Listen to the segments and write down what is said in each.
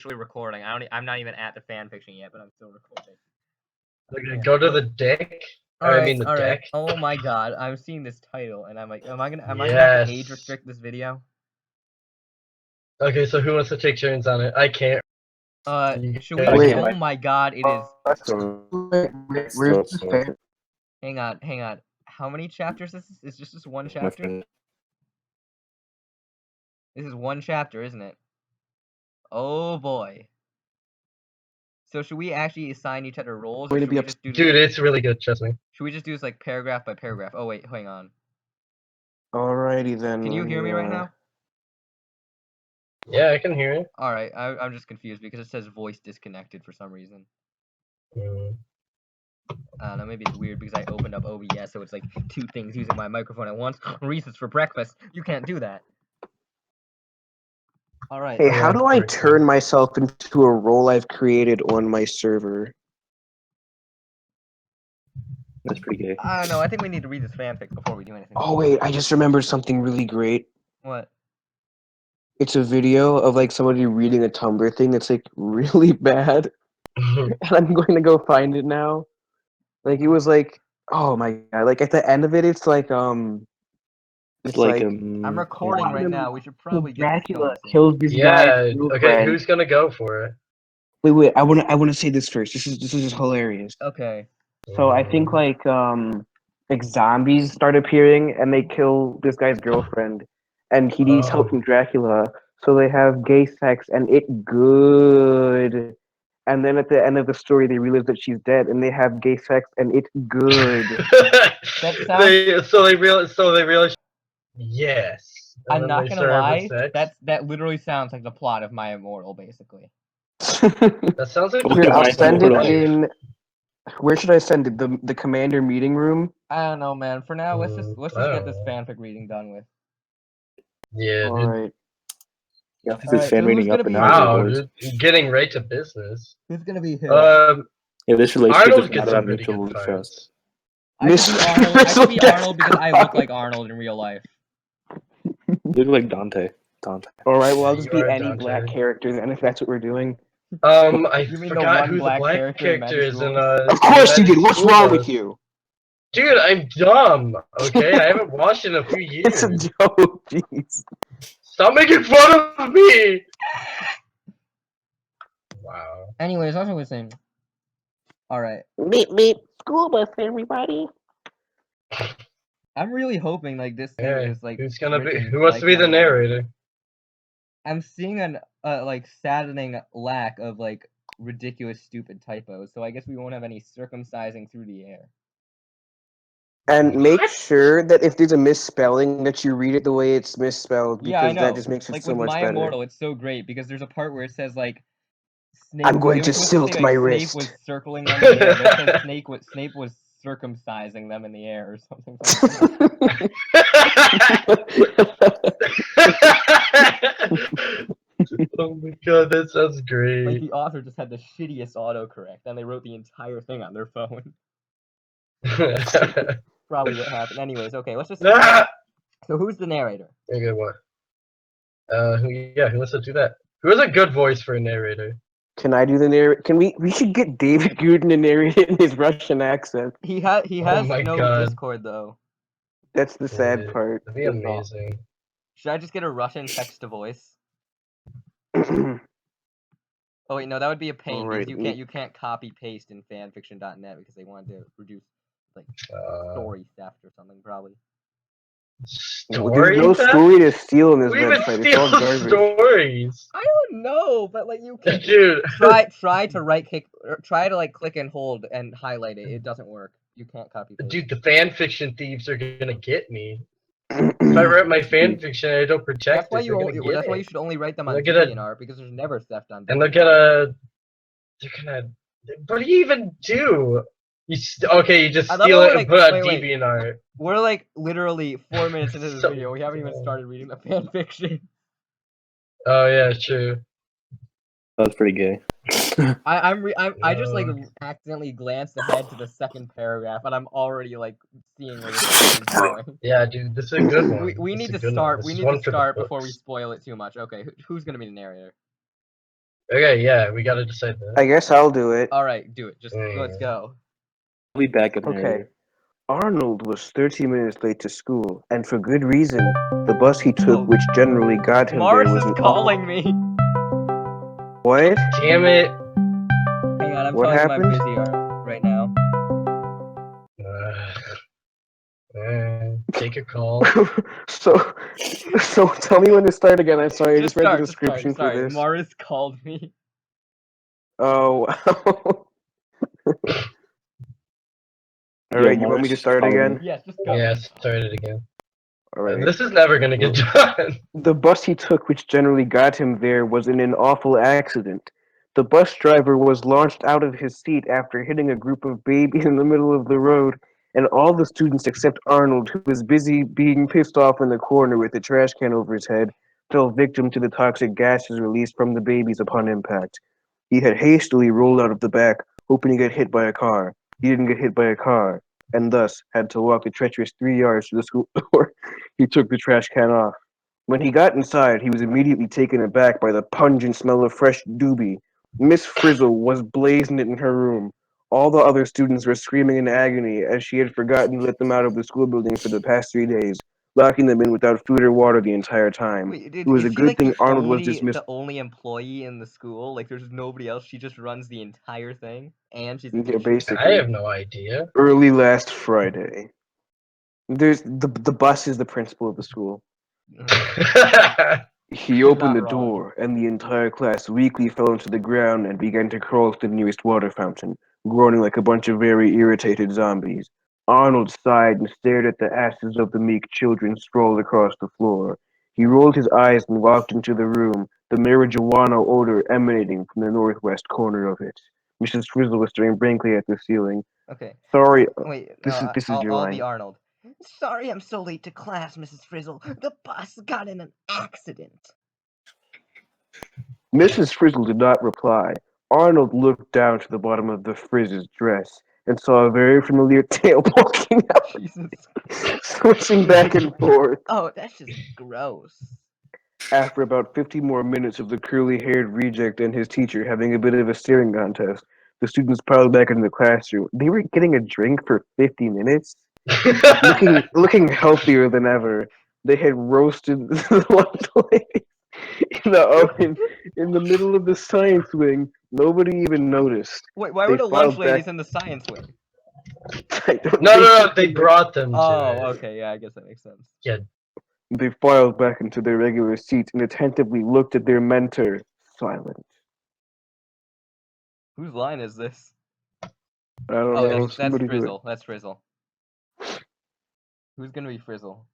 actually recording. I'm not even at the fan fiction yet, but I'm still recording. Okay, go to the deck. Alright. Deck. Oh my god, I'm seeing this title and I'm like, am I gonna have to age restrict this video? Okay, so who wants to take turns on it? I can't. Should we? Wait, oh my god, it is. Where's the fan? Hang on. How many chapters is this? Is just this one chapter? This is one chapter, isn't it? Oh boy. So should we actually assign each other roles? Or should we just do Dude, it's really good, trust me. Should we just do this like paragraph by paragraph? Oh wait, hang on. Alrighty then. Can you hear me right now? Yeah, I can hear you. Alright, I'm just confused because it says voice disconnected for some reason. I don't know, maybe it's weird because I opened up OBS, so it's like two things using my microphone at once. Reese's for breakfast. You can't do that. Alright. Hey, how do I turn myself into a role I've created on my server? That's pretty gay. I don't know, I think we need to read this fanfic before we do anything. Oh wait, I just remembered something really great. What? It's a video of like somebody reading a Tumblr thing that's like really bad. And I'm going to go find it now. Like it was like, oh my god, like at the end of it it's like It's like I'm recording right now. We should probably get Dracula kills this guy. Okay, who's gonna go for it? Wait, I wanna say this first. This is just hilarious. Okay. So I think like zombies start appearing and they kill this guy's girlfriend, and he needs help from Dracula. So they have gay sex and it good. And then at the end of the story, they realize that she's dead, and they have gay sex and it's good. They realize. Yes. I'm not gonna lie. That literally sounds like the plot of My Immortal, basically. That sounds like. Here, I'll send it in. Where should I send it? The commander meeting room? I don't know, man. For now, let's just get this fanfic reading done with. Yeah. All right. Yeah, this fan reading up and down. Wow, dude, getting right to business. Who's gonna be who? Yeah, this relationship Arnold is gets not some about pretty mutual good trust. I could be Arnold because I look like Arnold in real life. You look like Dante. All right, well, I'll just be any black character then, if that's what we're doing. I You mean forgot the who the black character is in. Of course you did. What's wrong with you? Dude, I'm dumb. Okay, I haven't watched in a few years. It's a joke. Jeez. Stop making fun of me. Wow. Anyways, that's what we're saying. All right. Meet school bus, everybody. I'm really hoping like this thing is like. Who's gonna be? Who wants to be the narrator? I'm seeing an like saddening lack of like ridiculous, stupid typos. So I guess we won't have any circumcising through the air. And make sure that if there's a misspelling, that you read it the way it's misspelled, because that just makes it so much better. Like with My Immortal, it's so great because there's a part where it says like. Snape, I'm going to silt my wrist. Snape was circling them in the air, but it says Snape was circumcising them in the air or something. Oh my god, that sounds great. Like the author just had the shittiest autocorrect, and they wrote the entire thing on their phone. Probably what happened. Anyways, okay, let's just. So who's the narrator? A good one. Who wants to do that? Who has a good voice for a narrator? Can I do the narrator? We should get David Gooden to narrate it in his Russian accent. He has no Discord though. That's the sad part. That'd be amazing. Should I just get a Russian text to voice? Oh wait, no, that would be a pain because you can't copy paste in fanfiction.net because they wanted to reduce like story theft or something probably. There's no story to steal in this website. It's all garbage. Stories. I don't know, but like you can try to right click or try to like click and hold and highlight it. It doesn't work. You can't copy paste. Dude, the fanfiction thieves are gonna get me. If I write my fanfiction, I don't protect that's why you should only write them on DeviantArt because there's never theft on DeviantArt. And they're gonna. What do you even do? You just steal it and put it on DeviantArt. We're like literally 4 minutes into this video. We haven't even started reading the fanfiction. Oh yeah, true. That's pretty gay. I just like accidentally glanced ahead to the second paragraph, and I'm already like seeing where this is going. Yeah, dude, this is a good one. We need to start. We need to start before we spoil it too much. Okay, who's gonna be the narrator? Okay, yeah, we gotta decide that. I guess I'll do it. All right, do it. Just let's go. I'll be back in Okay. Arnold was 30 minutes late to school, and for good reason. The bus he took, which generally got him Mars there, was is calling me. What? Damn it! Hang on, I'm What talking happened? to my busy Arnold right now. Take a call. so tell me when to start again. I'm sorry, I just read the Just start. description for this. Mars called me. Oh, wow. Alright, you want me to start again? Yes, just go. Yeah, start it again. Alright. This is never gonna get done. The bus he took, which generally got him there, was in an awful accident. The bus driver was launched out of his seat after hitting a group of babies in the middle of the road, and all the students except Arnold, who was busy being pissed off in the corner with a trash can over his head, fell victim to the toxic gases released from the babies upon impact. He had hastily rolled out of the back, hoping to get hit by a car. He didn't get hit by a car, and thus had to walk the treacherous 3 yards to the school door. He took the trash can off. When he got inside, he was immediately taken aback by the pungent smell of fresh doobie. Miss Frizzle was blazing it in her room. All the other students were screaming in agony as she had forgotten to let them out of the school building for the past 3 days, locking them in without food or water the entire time. Wait, It was a good thing Arnold was dismissed. The only employee in the school? Like, there's nobody else. She just runs the entire thing, and she's a teacher? Basically. I have no idea. Early last Friday. There's the bus is the principal of the school. He opened the door, and the entire class weakly fell into the ground and began to crawl to the nearest water fountain, groaning like a bunch of very irritated zombies. Arnold sighed and stared at the ashes of the meek children sprawled across the floor. He rolled his eyes and walked into the room, the marijuana odor emanating from the northwest corner of it. Mrs. Frizzle was staring blankly at the ceiling. Okay. Sorry. Wait, this is your line. I'll be Arnold. Sorry I'm so late to class, Mrs. Frizzle. The bus got in an accident. Mrs. Frizzle did not reply. Arnold looked down to the bottom of the Frizz's dress and saw a very familiar tail poking out, switching back and forth. Oh, that's just gross. After about 50 more minutes of the curly-haired reject and his teacher having a bit of a staring contest, the students piled back into the classroom. They were getting a drink for 50 minutes? looking healthier than ever. They had roasted the lunch lady in the oven in the middle of the science wing. Nobody even noticed. Wait, why were the lunch ladies in the science wing? No, they brought them to it. Okay, yeah, I guess that makes sense. Yeah. They filed back into their regular seats and attentively looked at their mentor, silent. Whose line is this? I don't know. That's Frizzle. That's Frizzle. Who's gonna be Frizzle?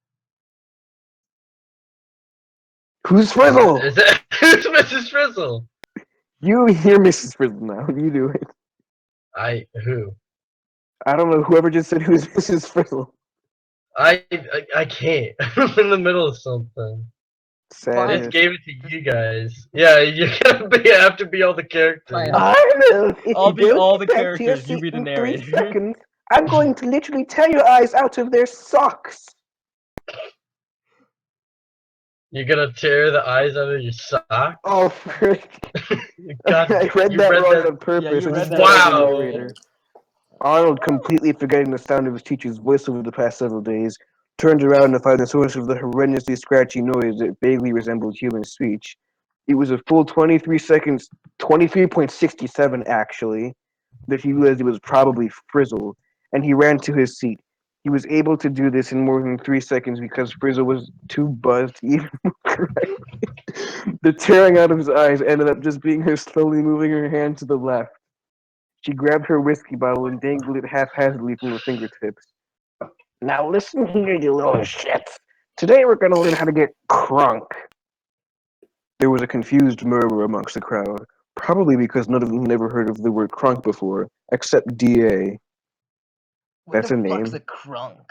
Who's Frizzle? Who's Mrs. Frizzle? You hear Mrs. Frizzle now. You do it. Who? I don't know. Whoever just said who's Mrs. Frizzle. I can't. I'm in the middle of something. Sad. I just gave it to you guys. Yeah, you're gonna have to be all the characters. I'll be all the characters. You be the narrator. 3 seconds. I'm going to literally tear your eyes out of their socks. You're gonna tear the eyes out of your sock? Oh, frick. God, I read that wrong on purpose. Yeah, wow. Arnold, completely forgetting the sound of his teacher's voice over the past several days, turned around to find the source of the horrendously scratchy noise that vaguely resembled human speech. It was a full 23 seconds, 23.67 actually, that he realized it was probably Frizzle, and he ran to his seat. He was able to do this in more than 3 seconds because Frizzle was too buzzed to even move correctly. The tearing out of his eyes ended up just being her slowly moving her hand to the left. She grabbed her whiskey bottle and dangled it haphazardly from her fingertips. Now listen here, you little shits. Today we're going to learn how to get crunk. There was a confused murmur amongst the crowd, probably because none of them never heard of the word crunk before, except D.A. That's a name. What the fuck's a crunk?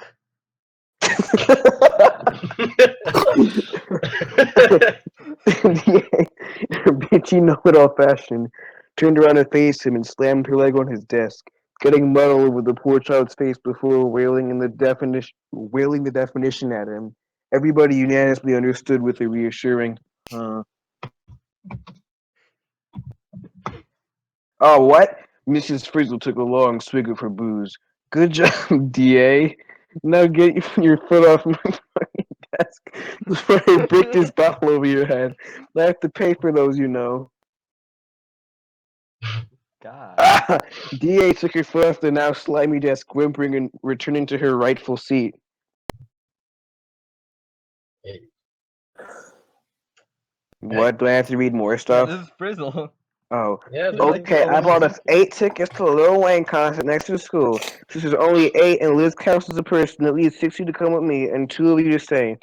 D.A., in her bitchy know-it-all fashion, turned around and faced him and slammed her leg on his desk, getting mud all over the poor child's face before wailing the definition at him. Everybody unanimously understood with a reassuring, Oh, what? Mrs. Frizzle took a long swig of her booze. Good job, DA. Now get your foot off my fucking desk before I break this bottle over your head. I have to pay for those, you know. God. Ah, DA took her foot off the now slimy desk, whimpering and returning to her rightful seat. What? Do I have to read more stuff? Yeah, this is Frizzle. Oh. Yeah, Okay, I bought us 8 tickets to the Lil Wayne concert next to the school. Since there's only 8 and Liz counts as a person, at least 6 of you to come with me and 2 of you to stay.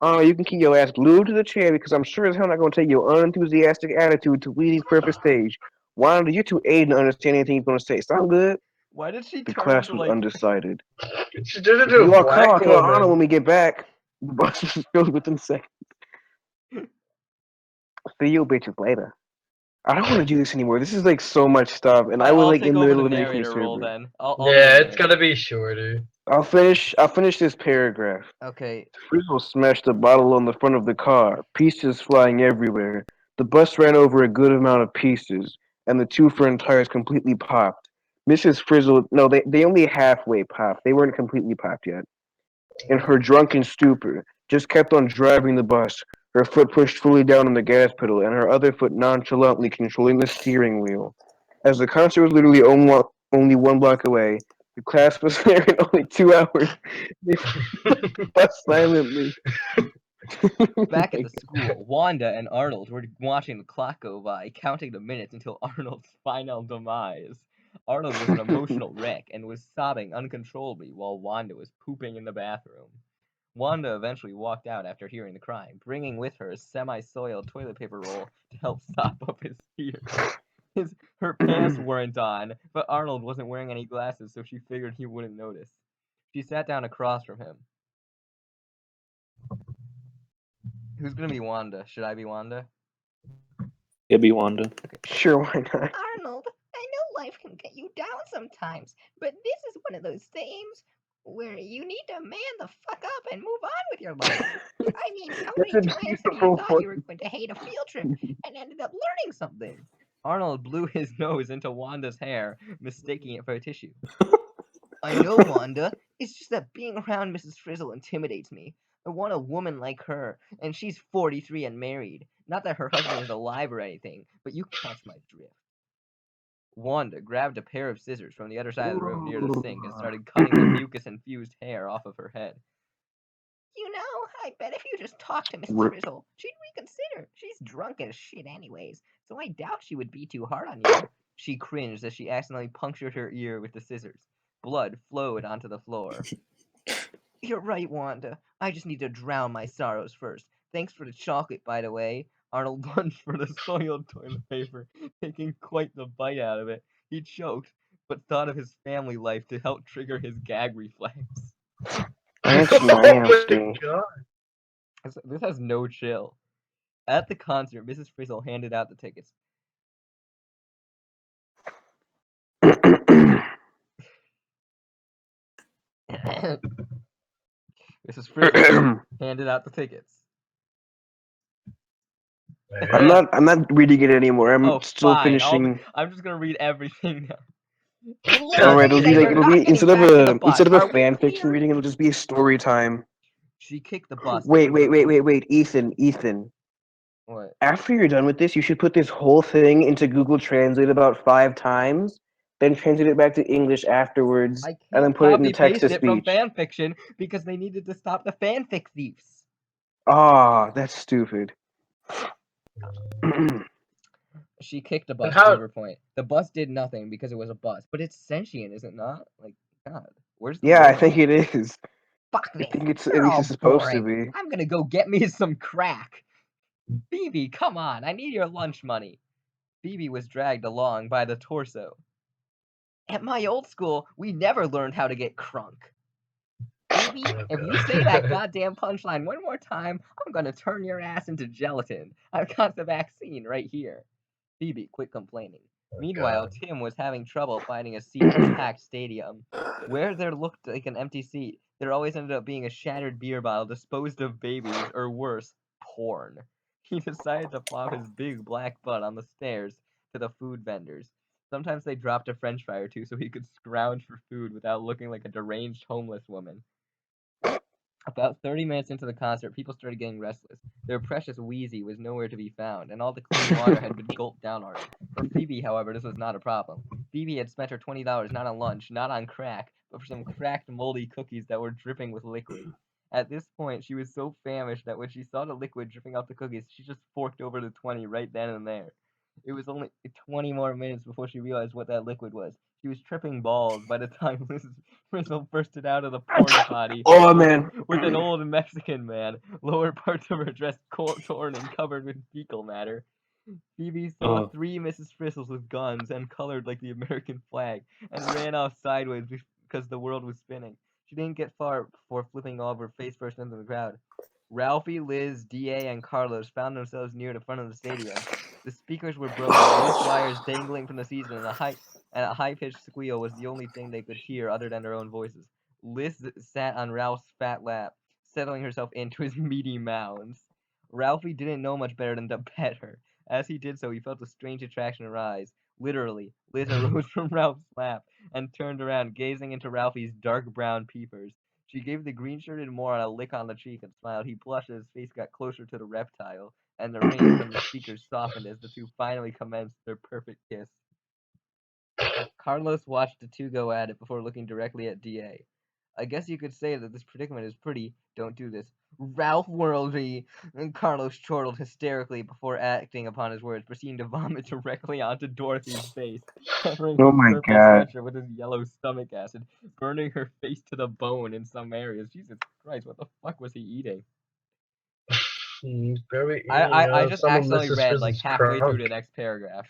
You can keep your ass glued to the chair because I'm sure as hell not going to take your unenthusiastic attitude to leading purpose stage. Wanda, you're too aid to understand anything you're going to say. Sound good? Why did she The turn class into, was like... undecided. She did it If to you a all come, I'll black tell Anna when woman. we get back. The bus was filled within seconds. See you bitches later. I don't want to do this anymore. This is like so much stuff, and I was I'll like take in the over middle the of making a narrator role server. then. I'll Yeah, be the it's gonna narrator. be shorter. I'll finish this paragraph. Okay. Frizzle smashed a bottle on the front of the car, pieces flying everywhere. The bus ran over a good amount of pieces, and the 2 front tires completely popped. Mrs. Frizzle, no, they only halfway popped. They weren't completely popped yet. In her drunken stupor, just kept on driving the bus, her foot pushed fully down on the gas pedal, and her other foot nonchalantly controlling the steering wheel. As the concert was literally only 1 block away, the class was there in only 2 hours. They bus silently. Back at the school, Wanda and Arnold were watching the clock go by, counting the minutes until Arnold's final demise. Arnold was an emotional wreck and was sobbing uncontrollably while Wanda was pooping in the bathroom. Wanda eventually walked out after hearing the cry, bringing with her a semi-soiled toilet paper roll to help sop up his tears. Her pants weren't on, but Arnold wasn't wearing any glasses, so she figured he wouldn't notice. She sat down across from him. Who's gonna be Wanda? Should I be Wanda? It'd be Wanda. Okay. Sure, why not? Arnold, I know life can get you down sometimes, but this is one of those things where you need to man the fuck up and move on with your life. I mean, how many times have you thought you were going to hate a field trip and ended up learning something? Arnold blew his nose into Wanda's hair, mistaking it for a tissue. I know, Wanda. It's just that being around Mrs. Frizzle intimidates me. I want a woman like her, and she's 43 and married. Not that her husband is alive or anything, but you catch my drift. Wanda grabbed a pair of scissors from the other side of the room near the sink and started cutting the mucus-infused hair off of her head. You know, I bet if you just talked to Mrs. Frizzle, she'd reconsider. She's drunk as shit anyways, so I doubt she would be too hard on you. She cringed as she accidentally punctured her ear with the scissors. Blood flowed onto the floor. You're right, Wanda. I just need to drown my sorrows first. Thanks for the chocolate, by the way. Arnold lunged for the soiled toilet paper, taking quite the bite out of it. He choked, but thought of his family life to help trigger his gag reflex. That's nasty. This has no chill. At the concert, Mrs. Frizzle handed out the tickets. Mrs. Frizzle handed out the tickets. I'm not reading it anymore. I'm still fine. finishing. I'm just gonna read everything now. Alright, it'll be instead of a fan fiction reading, it'll just be a story time. She kicked the bus. Wait, Ethan. What? After you're done with this, you should put this whole thing into Google Translate about 5 times, then translate it back to English afterwards, and then put it into text to speech. From fan fiction because they needed to stop the fanfic thieves. Ah, that's stupid. She kicked the bus to Riverpoint. The bus did nothing because it was a bus, but it's sentient, is it not? Like, God, where's the Yeah, I think it is. Fuck this. I think it's at least it's supposed to be. I'm gonna go get me some crack. Phoebe, come on, I need your lunch money. Phoebe was dragged along by the torso. At my old school, we never learned how to get crunk. Phoebe, if you say that goddamn punchline one more time, I'm gonna turn your ass into gelatin. I've got the vaccine right here. Phoebe quit complaining. Meanwhile, Tim was having trouble finding a seat in a packed stadium. Where there looked like an empty seat, there always ended up being a shattered beer bottle disposed of babies, or worse, porn. He decided to plop his big black butt on the stairs to the food vendors. Sometimes they dropped a french fry or two so he could scrounge for food without looking like a deranged homeless woman. About 30 minutes into the concert, people started getting restless. Their precious Wheezy was nowhere to be found, and all the clean water had been gulped down already. For Phoebe, however, this was not a problem. Phoebe had spent her $20 not on lunch, not on crack, but for some cracked, moldy cookies that were dripping with liquid. At this point, she was so famished that when she saw the liquid dripping off the cookies, she just forked over the 20 right then and there. It was only 20 more minutes before she realized what that liquid was. She was tripping balls by the time Mrs. Frizzle bursted out of the porta potty with an old Mexican man, lower parts of her dress torn and covered with fecal matter. Phoebe saw 3 Mrs. Frizzles with guns and colored like the American flag, and ran off sideways because the world was spinning. She didn't get far before flipping over face first into the crowd. Ralphie, Liz, D.A., and Carlos found themselves near the front of the stadium. The speakers were broken, loose wires dangling from the season, and a high-pitched squeal was the only thing they could hear other than their own voices. Liz sat on Ralph's fat lap, settling herself into his meaty mounds. Ralphie didn't know much better than to pet her. As he did so, he felt a strange attraction arise. Literally, Liz arose from Ralph's lap and turned around, gazing into Ralphie's dark brown peepers. She gave the green-shirted moron a lick on the cheek and smiled. He blushed as his face got closer to the reptile, and the rain from the speakers softened as the two finally commenced their perfect kiss. Carlos watched the two go at it before looking directly at D.A. I guess you could say that this predicament is pretty, don't do this, Ralph-worldly, and Carlos chortled hysterically before acting upon his words, proceeding to vomit directly onto Dorothy's face, covering her purple sweatshirt with his yellow stomach acid, burning her face to the bone in some areas. Jesus Christ, what the fuck was he eating? I just accidentally read like halfway through the next paragraph.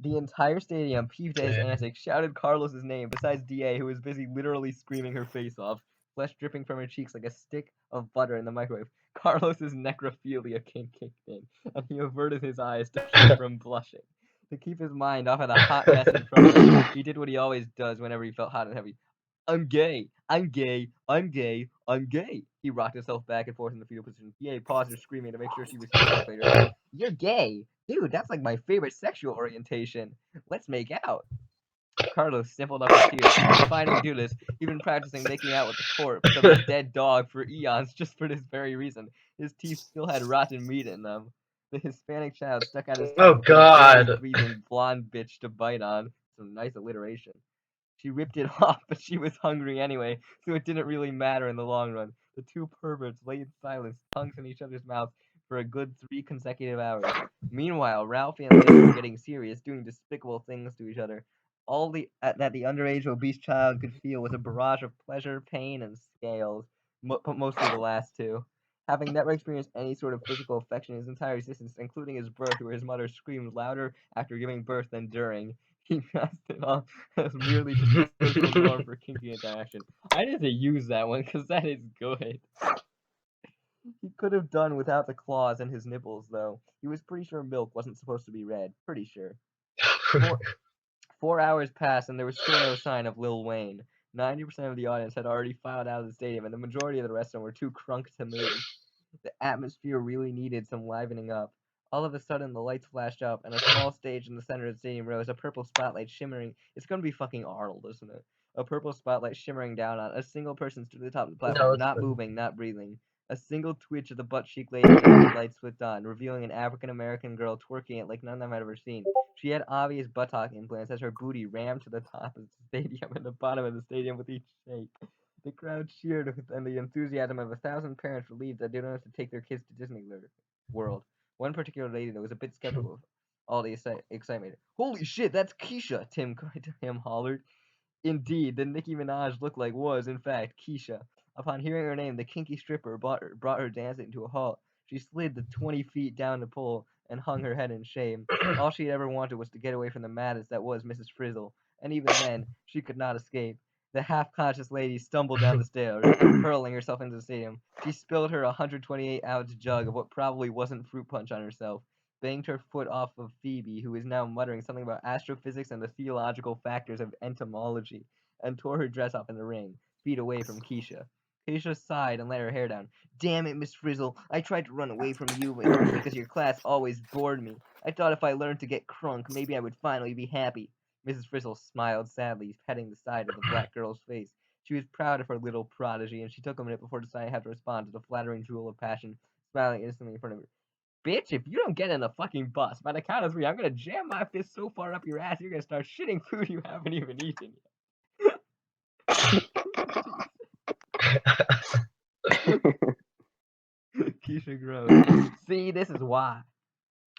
The entire stadium peeped at his antics, shouted Carlos's name, besides D.A., who was busy literally screaming her face off, flesh dripping from her cheeks like a stick of butter in the microwave. Carlos's necrophilia kicked in, and he averted his eyes to keep from blushing. To keep his mind off of the hot mess in front of him, he did what he always does whenever he felt hot and heavy. I'm gay. I'm gay. I'm gay. I'm gay. He rocked himself back and forth in the fetal position. D.A. paused her screaming to make sure she was hearing later. You're gay? Dude, that's like my favorite sexual orientation. Let's make out. Carlos sniffled up his tears. To finally do this, he'd been practicing making out with the corpse of his dead dog for eons just for this very reason. His teeth still had rotten meat in them. The Hispanic child stuck out his tongue for the breathing blonde bitch to bite on. Some nice alliteration. She ripped it off, but she was hungry anyway, so it didn't really matter in the long run. The two perverts lay in silence, tongues in each other's mouths, for a good 3 consecutive hours. Meanwhile, Ralphie and Liz were getting serious, doing despicable things to each other. All that the underage obese child could feel was a barrage of pleasure, pain, and scales, but mostly the last two. Having never experienced any sort of physical affection in his entire existence, including his birth, where his mother screamed louder after giving birth than during, he passed it off as merely just a social norm for kinky interaction. I need to use that one because that is good. He could have done without the claws and his nipples, though. He was pretty sure milk wasn't supposed to be red. Pretty sure. 4 hours passed, and there was still no sign of Lil Wayne. 90% of the audience had already filed out of the stadium, and the majority of the rest of them were too crunk to move. The atmosphere really needed some livening up. All of a sudden, the lights flashed up, and a small stage in the center of the stadium rose, a purple spotlight shimmering. It's gonna be fucking Arnold, isn't it? A purple spotlight shimmering down on a single person stood at the top of the platform, not moving, not breathing. A single twitch of the butt cheek lady as the lights flipped on, revealing an African-American girl twerking it like none of them had ever seen. She had obvious buttock implants as her booty rammed to the top of the stadium and the bottom of the stadium with each shake. The crowd cheered and the enthusiasm of 1,000 parents relieved that they don't have to take their kids to Disney World. One particular lady that was a bit skeptical of all the excitement. Holy shit, that's Keisha! Tim hollered. Indeed, the Nicki Minaj look-like was, in fact, Keisha. Upon hearing her name, the kinky stripper brought her dancing to a halt. She slid the 20 feet down the pole and hung her head in shame. All she had ever wanted was to get away from the madness that was Mrs. Frizzle, and even then, she could not escape. The half-conscious lady stumbled down the stairs, hurling herself into the stadium. She spilled her 128-ounce jug of what probably wasn't fruit punch on herself, banged her foot off of Phoebe, who is now muttering something about astrophysics and the theological factors of entomology, and tore her dress off in the ring, feet away from Keisha. Keisha sighed and let her hair down. Damn it, Miss Frizzle. I tried to run away from you because your class always bored me. I thought if I learned to get crunk, maybe I would finally be happy. Mrs. Frizzle smiled sadly, petting the side of the black girl's face. She was proud of her little prodigy, and she took a minute before deciding how to respond to the flattering jewel of passion, smiling instantly in front of her. Bitch, if you don't get in the fucking bus, by the count of 3, I'm gonna jam my fist so far up your ass, you're gonna start shitting food you haven't even eaten yet. Keisha grows. See, this is why.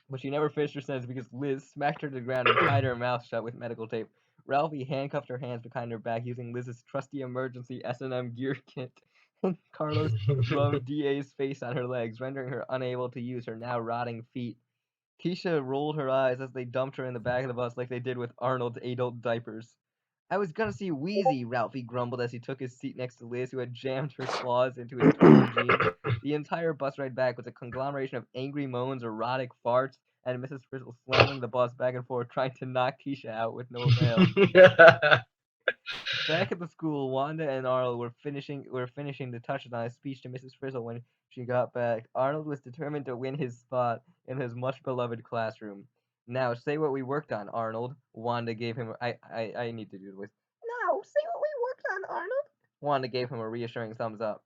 But she never finished her sentence because Liz smacked her to the ground and tied her mouth shut with medical tape. Ralphie handcuffed her hands behind her back using Liz's trusty emergency S&M gear kit. And Carlos rubbed DA's face on her legs, rendering her unable to use her now rotting feet. Keisha rolled her eyes as they dumped her in the back of the bus like they did with Arnold's adult diapers. I was gonna see Wheezy, Ralphie grumbled as he took his seat next to Liz, who had jammed her claws into his torn jeans. The entire bus ride back was a conglomeration of angry moans, erotic farts, and Mrs. Frizzle slamming the bus back and forth, trying to knock Keisha out with no avail. Back at the school, Wanda and Arnold were finishing to touch on a speech to Mrs. Frizzle when she got back. Arnold was determined to win his spot in his much-beloved classroom. Now, say what we worked on, Arnold. Wanda gave him... I need to do the voice. Now, say what we worked on, Arnold. Wanda gave him a reassuring thumbs up.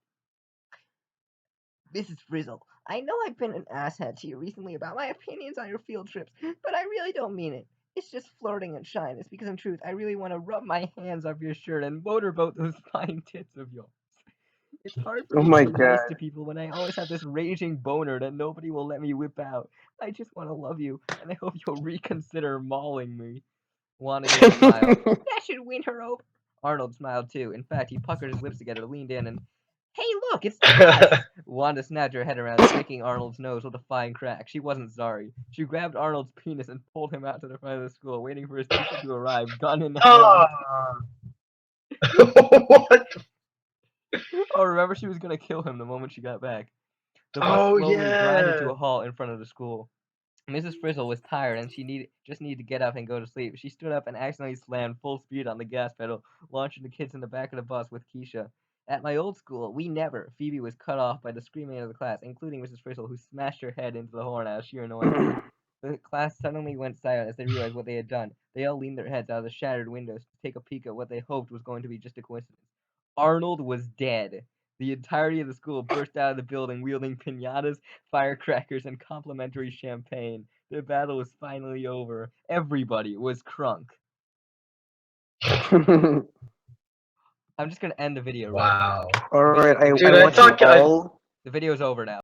Mrs. Frizzle, I know I've been an asshat to you recently about my opinions on your field trips, but I really don't mean it. It's just flirting and shyness, because in truth, I really want to rub my hands off your shirt and motorboat those fine tits of yours. It's hard for me to be nice to people when I always have this raging boner that nobody will let me whip out. I just want to love you, and I hope you'll reconsider mauling me. Wanda gave a smile. That should win her over. Arnold smiled too. In fact, he puckered his lips together, leaned in, and... Hey, look, it's the bus! Wanda snapped her head around, striking Arnold's nose with a fine crack. She wasn't sorry. She grabbed Arnold's penis and pulled him out to the front of the school, waiting for his teacher to arrive, gun in hand. What? Oh, remember she was gonna kill him the moment she got back. The bus slowly grinded to a halt in front of the school. Mrs. Frizzle was tired and she just needed to get up and go to sleep. She stood up and accidentally slammed full speed on the gas pedal, launching the kids in the back of the bus with Keisha. At my old school, we never. Phoebe was cut off by the screaming of the class, including Mrs. Frizzle, who smashed her head into the horn out of sheer annoyance. The class suddenly went silent as they realized what they had done. They all leaned their heads out of the shattered windows to take a peek at what they hoped was going to be just a coincidence. Arnold was dead. The entirety of the school burst out of the building wielding piñatas, firecrackers, and complimentary champagne. The battle was finally over. Everybody was crunk. I'm just gonna end the video. Wow. Alright, I Dude, watched it all. The video's over now.